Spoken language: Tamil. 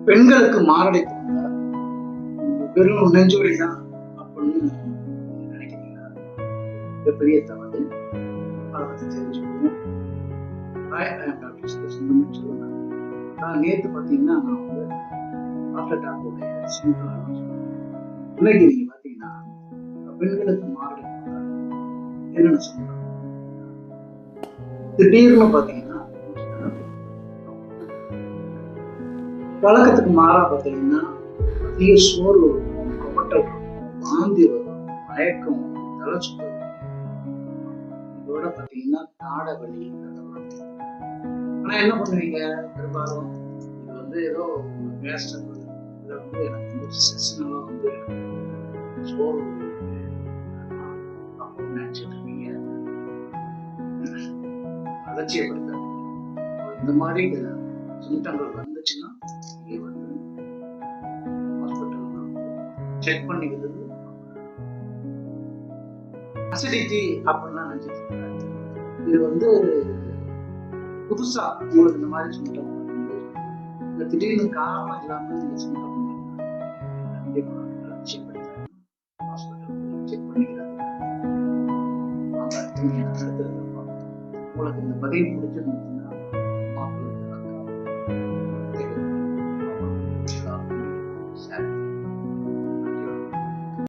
பெண்களுக்கு மாரடைப்பு வந்தா வெறும் நெஞ்சுவலி தான் அப்படின்னு நினைக்கிறீங்களா? மிகப்பெரிய தவறு. அதை பத்தி தெரிஞ்சுக்கணும். டாக்டர் சுந்தரமணி சொல்லுங்க. நேற்று பார்த்தீங்கன்னா நான் வந்து ஹார்ட் அட்டாக்கோடைய சிம்டம் இன்னைக்கு நீங்க பார்த்தீங்கன்னா பெண்களுக்கு மாரடைப்பு வந்தா என்னென்ன சொல்லலாம்? திடீர்னு பார்த்தீங்கன்னா வழக்கத்துக்கு மாறா பார்த்தீங்கன்னா அதிக சோர்வு இருக்கும், கொமட்டல் இருக்கும், வாந்தி வரும், மயக்கம் வரும், தலை சுத்தம் வரும். இதோட பார்த்தீங்கன்னா தாட வலி. ஆனா என்ன பண்ணுவீங்க பெரும்பாலும்? இது வந்து ஏதோ கேஸ் ட்ரபிள், இதை வந்து எனக்கு வந்து செஷனாக வந்து சோர்வு அப்படின்னு நினைச்சிட்டு இருக்கீங்க. அலட்சியப்படுத்தாது. இந்த மாதிரி சிம்டங்கள் வந்துச்சுன்னா நீங்க வந்து ஹாஸ்பிட்டல் செக் பண்ணிக்கிறது. அசிடிட்டி அப்படின்னா நினைச்சிட்டு இருக்காங்க. இது வந்து புதுசா உங்களுக்கு இந்த மாதிரி சிம்டம் இந்த திடீர்னு காரணம் இல்லாம இந்த சிம்டம் கண்டிப்பா அலட்சியப்படுத்தாது. ஹாஸ்பிட்டல் செக் பண்ணிக்கிறது. அடுத்தது உங்களுக்கு இந்த பதிவு பிடிச்சிருந்துச்சுன்னா